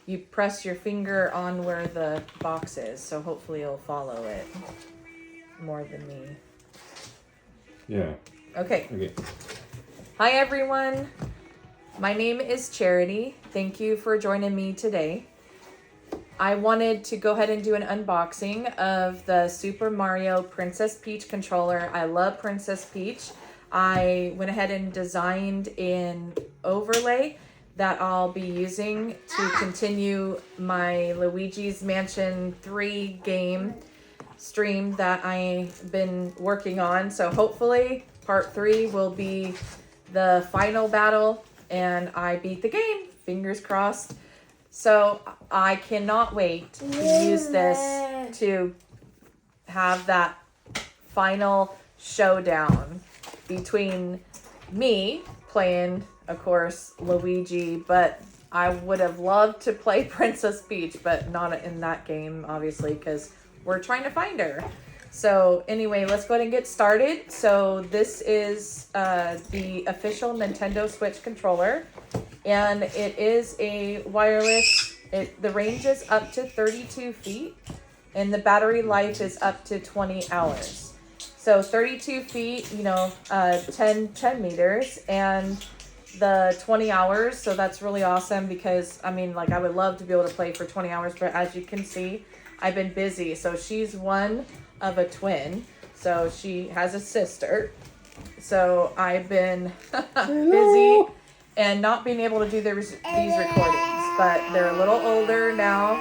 you press your finger on where the box is, so hopefully you'll follow it more than me. Yeah. Okay. Okay. Hi everyone. My name is Charity. Thank you for joining me today. I wanted to go ahead and do an unboxing of the Super Mario Princess Peach controller. I love Princess Peach. I went ahead and designed an overlay that I'll be using to continue my Luigi's Mansion 3 game stream that I've been working on. So hopefully part 3 will be the final battle and I beat the game. Fingers crossed. So I cannot wait to use this to have that final showdown between me playing, of course, Luigi, but I would have loved to play Princess Peach, but not in that game, obviously, because we're trying to find her. So anyway, let's go ahead and get started. So this is the official Nintendo Switch controller. And it is a wireless, the range is up to 32 feet and the battery life is up to 20 hours. So 32 feet, 10 meters and the 20 hours. So that's really awesome because I would love to be able to play for 20 hours, but as you can see, I've been busy. So she's one of a twin. So she has a sister. So I've been busy and not being able to do these recordings, but they're a little older now.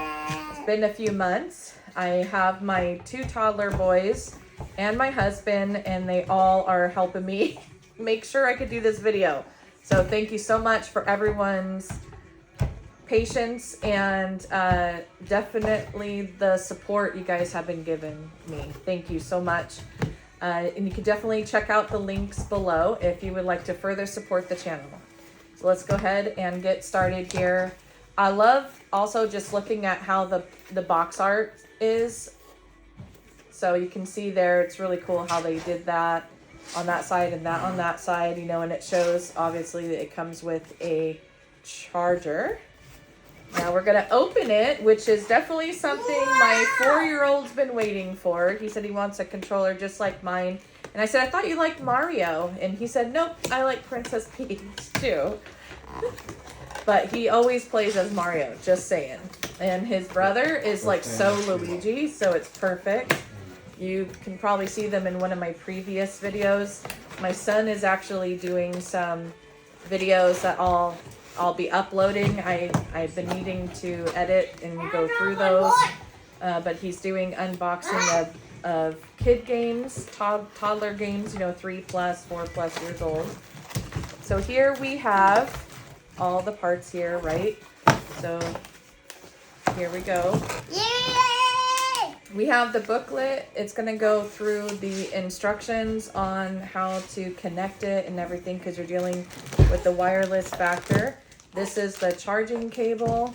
It's been a few months. I have my 2 toddler boys and my husband, and they all are helping me make sure I could do this video. So thank you so much for everyone's patience and definitely the support you guys have been giving me. Thank you so much. And you can definitely check out the links below if you would like to further support the channel. So let's go ahead and get started here. I love also just looking at how the box art is. So you can see there, it's really cool how they did that on that side and that on that side, and it shows obviously that it comes with a charger. Now we're gonna open it, which is definitely something my 4-year-old's been waiting for. He said he wants a controller just like mine. And I said, I thought you liked Mario. And he said, nope, I like Princess Peach too. But he always plays as Mario, just saying. And his brother is like so Luigi, so it's perfect. You can probably see them in one of my previous videos. My son is actually doing some videos that I'll be uploading. I've been needing to edit and go through those. But he's doing unboxing of kid games, toddler games, 3+, 4+ years old. So here we have all the parts here, right? So here we go. Yay! We have the booklet. It's going to go through the instructions on how to connect it and everything because you're dealing with the wireless factor. This is the charging cable.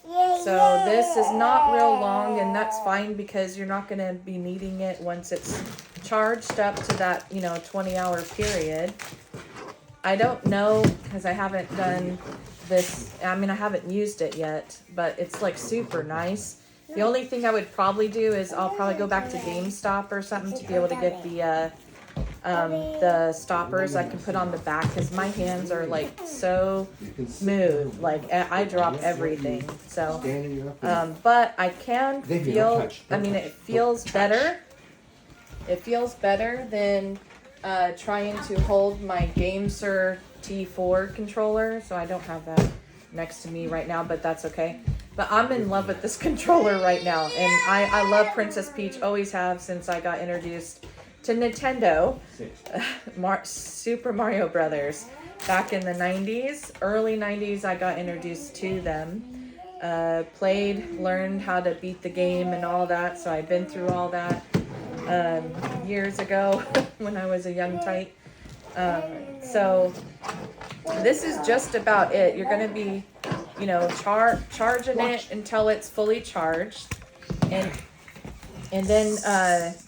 So this is not real long, and that's fine because you're not going to be needing it once it's charged up to that, 20-hour period. I don't know because I haven't done this. I haven't used it yet, but it's like super nice. The only thing I would probably do is I'll probably go back to GameStop or something to be able to get the stoppers I can put on the back because my hands are like so smooth, like I drop everything. So but I can feel, it feels better. It feels better than trying to hold my GameSir T4 controller. So I don't have that next to me right now, but that's okay. But I'm in love with this controller right now, and I love Princess Peach, always have since I got introduced to Nintendo, Super Mario Brothers. Back in the 90s, early 90s, I got introduced to them. Learned how to beat the game and all that, so I've been through all that years ago when I was a young tyke. So this is just about it. You're going to be, charging it until it's fully charged. And then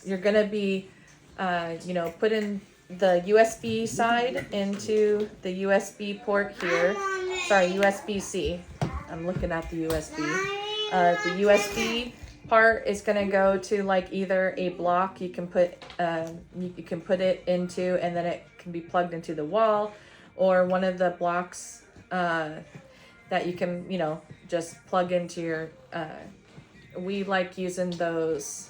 you're going to be putting the USB side into the USB port here. Sorry, USB-C. I'm looking at the USB. The USB part is going to go to like either a block you can put it into, and then it can be plugged into the wall, or one of the blocks that you can, you know, just plug into your, we like using those,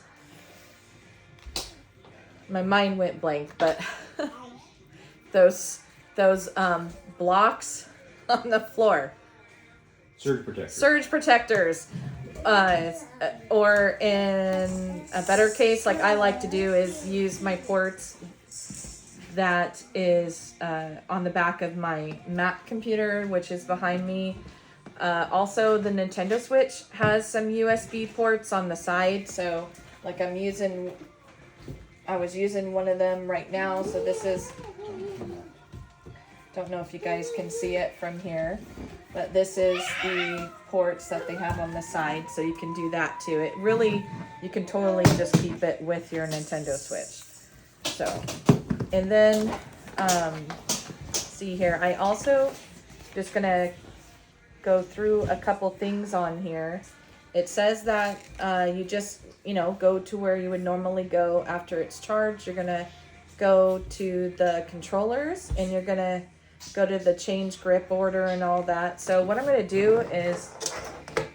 my mind went blank, but those blocks on the floor. Surge protector. Surge protectors. Or in a better case, like I like to do, is use my ports that is on the back of my Mac computer, which is behind me. Also, the Nintendo Switch has some USB ports on the side, so like I was using one of them right now, so this is, don't know if you guys can see it from here, but this is the ports that they have on the side, so you can do that too. It really, you can totally just keep it with your Nintendo Switch. So, and then, see here, I also just gonna go through a couple things on here. It says that you just, you know, go to where you would normally go after it's charged. You're gonna go to the controllers, and you're gonna go to the change grip order and all that. So what I'm gonna do is,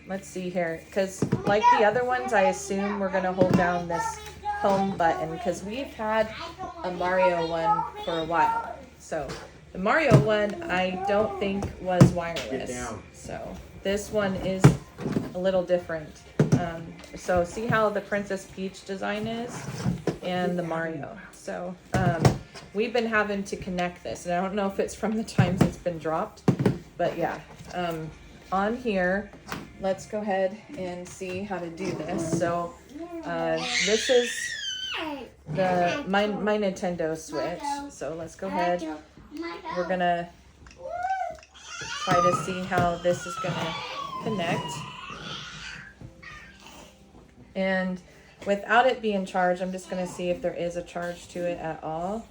let's see here, because like the other ones, I assume we're gonna hold down this home button, because we've had a Mario one for a while. So the Mario one I don't think was wireless. So this one is a little different. So see how the Princess Peach design is, and the Mario. So we've been having to connect this, and I don't know if it's from the times it's been dropped, but yeah. On here, let's go ahead and see how to do this. So this is my Nintendo Switch. So let's go ahead. We're gonna try to see how this is gonna connect. And without it being charged, I'm just gonna see if there is a charge to it at all,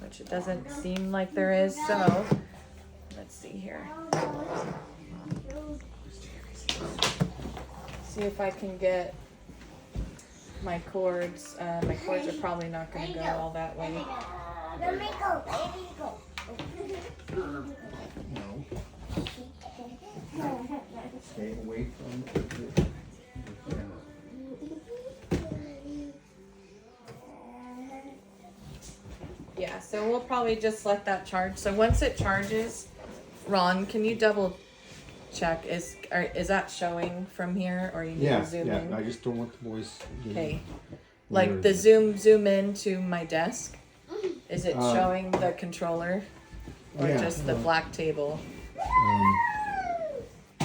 which it doesn't seem like there is. So let's see here. See if I can get my cords. My cords are probably not gonna go all that way. Let me go. No. Stay away from Yeah, so we'll probably just let that charge. So once it charges, Ron, can you double check? Is that showing from here, or you need to zoom in? I just don't want the boys. Okay. Like the zoom in to my desk. Is it showing the controller, or just the black table?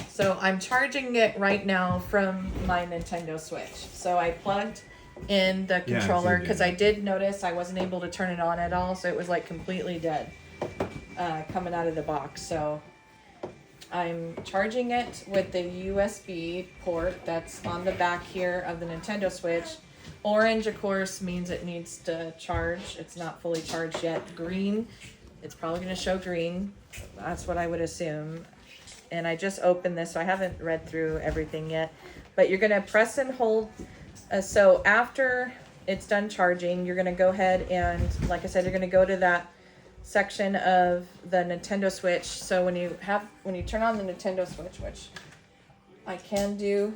So I'm charging it right now from my Nintendo Switch. So I plugged in the controller, because I did notice I wasn't able to turn it on at all, so it was like completely dead coming out of the box. So I'm charging it with the USB port that's on the back here of the Nintendo Switch. Orange, of course, means it needs to charge. It's not fully charged yet. Green, it's probably going to show green. That's what I would assume. And I just opened this, so I haven't read through everything yet. But you're going to press and hold. So after it's done charging, you're going to go ahead and, like I said, you're going to go to that section of the Nintendo Switch. So when you turn on the Nintendo Switch, which I can do.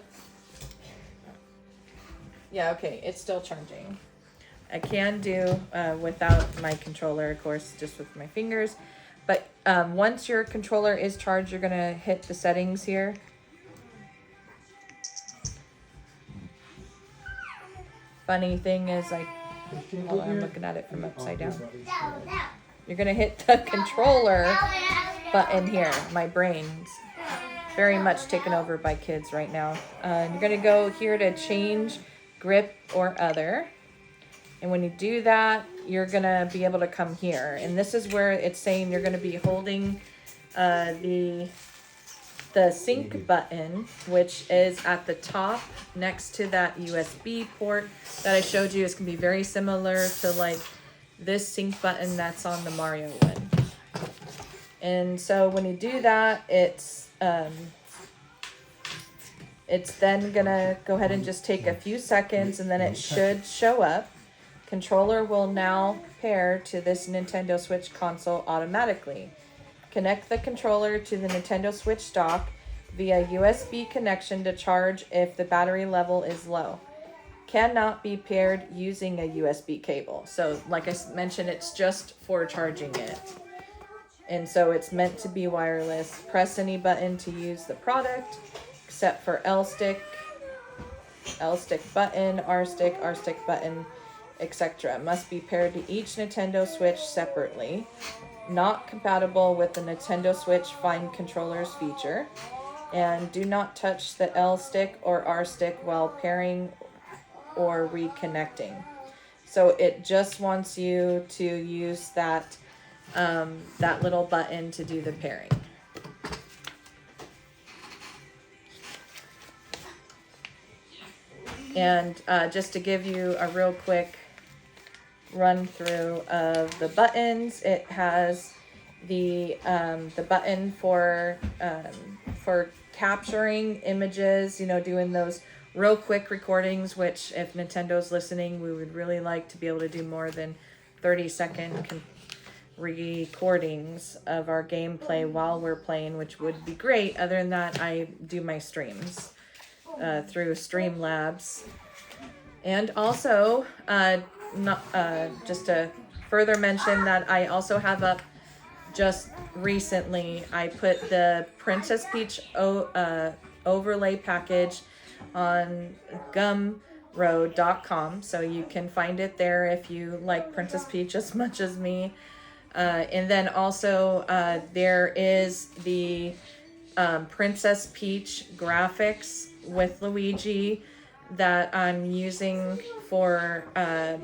Yeah, okay, it's still charging. I can do without my controller, of course, just with my fingers. But once your controller is charged, you're gonna hit the settings here. Funny thing is, like, hold on, I'm looking at it from upside down. You're gonna hit the controller button here. My brain's very much taken over by kids right now. You're gonna go here to change grip or other. And when you do that, you're gonna be able to come here. And this is where it's saying you're gonna be holding the sync button, which is at the top next to that USB port that I showed you. It's gonna be very similar to like this sync button that's on the Mario one. And so when you do that, it's It's then gonna go ahead and just take a few seconds, and then it should show up. Controller will now pair to this Nintendo Switch console automatically. Connect the controller to the Nintendo Switch dock via USB connection to charge if the battery level is low. Cannot be paired using a USB cable. So like I mentioned, it's just for charging it. And so it's meant to be wireless. Press any button to use the product, except for L stick button, R stick button, etc. Must be paired to each Nintendo Switch separately. Not compatible with the Nintendo Switch Find Controllers feature. And do not touch the L stick or R stick while pairing or reconnecting. So it just wants you to use that little button to do the pairing. And just to give you a real quick run through of the buttons, it has the button for capturing images, you know, doing those real quick recordings, which if Nintendo's listening, we would really like to be able to do more than 30-second recordings of our gameplay while we're playing, which would be great. Other than that, I do my streams through Streamlabs. And also, just to further mention that I also have up just recently, I put the Princess Peach overlay package on Gumroad.com, so you can find it there if you like Princess Peach as much as me. And then also there is the Princess Peach graphics with Luigi that I'm using for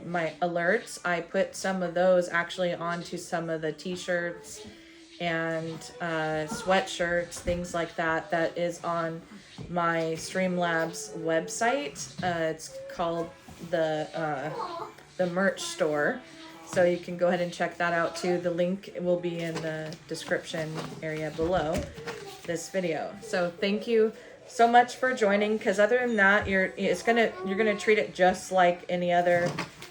my alerts. I put some of those actually onto some of the t-shirts and sweatshirts, things like that, that is on my Streamlabs website. It's called the merch store. So you can go ahead and check that out too. The link will be in the description area below this video. So thank you so much for joining, because other than that, you're gonna treat it just like any other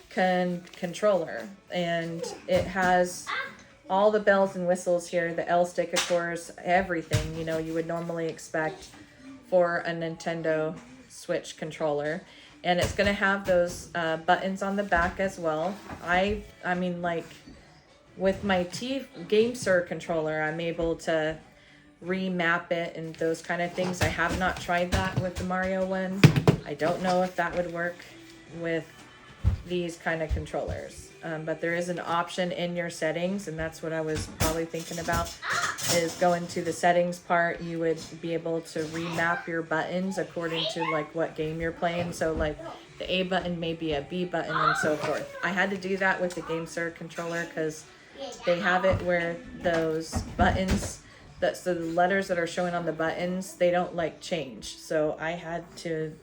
controller, and it has all the bells and whistles here. The L stick, of course, everything you know you would normally expect for a Nintendo Switch controller. And it's going to have those buttons on the back as well. I mean, like, with my GameSir controller, I'm able to remap it and those kind of things. I have not tried that with the Mario one. I don't know if that would work with these kind of controllers. But there is an option in your settings, and that's what I was probably thinking about, is going to the settings part. You would be able to remap your buttons according to like what game you're playing. So like the A button may be a B button and so forth. I had to do that with the GameSir controller because they have it where those buttons, so the letters that are showing on the buttons, they don't like change. So I had to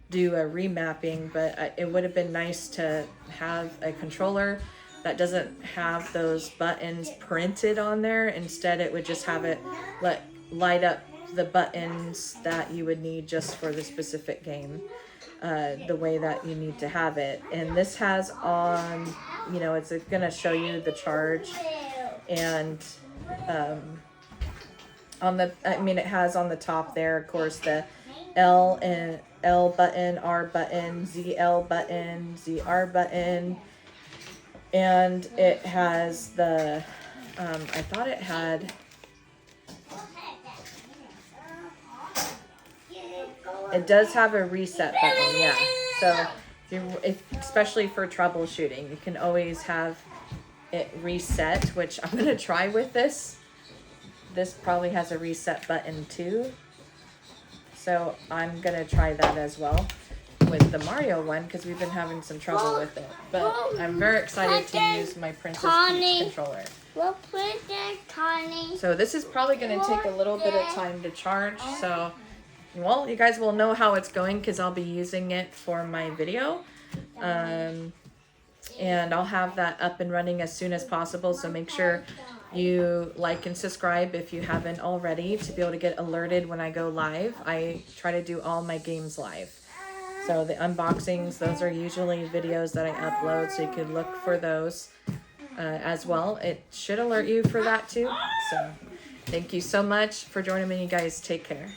do a remapping, but it would have been nice to have a controller that doesn't have those buttons printed on there. Instead, it would just have it light up the buttons that you would need just for the specific game, the way that you need to have it. And this has on, you know, it's going to show you the charge, and it has on the top there, of course, the L button, R button, ZL button, ZR button, and it has the, I thought it had, it does have a reset button, yeah. So especially for troubleshooting, you can always have it reset, which I'm gonna try with this. This probably has a reset button too. So I'm going to try that as well with the Mario one, because we've been having some trouble with it. But I'm very excited to use my Princess Peach controller. So this is probably going to take a little bit of time to charge. So, well, you guys will know how it's going because I'll be using it for my video. And I'll have that up and running as soon as possible. So make sure you like and subscribe if you haven't already to be able to get alerted when I go live. I try to do all my games live. So the unboxings, those are usually videos that I upload, so you can look for those as well. It should alert you for that too. So thank you so much for joining me. You guys take care.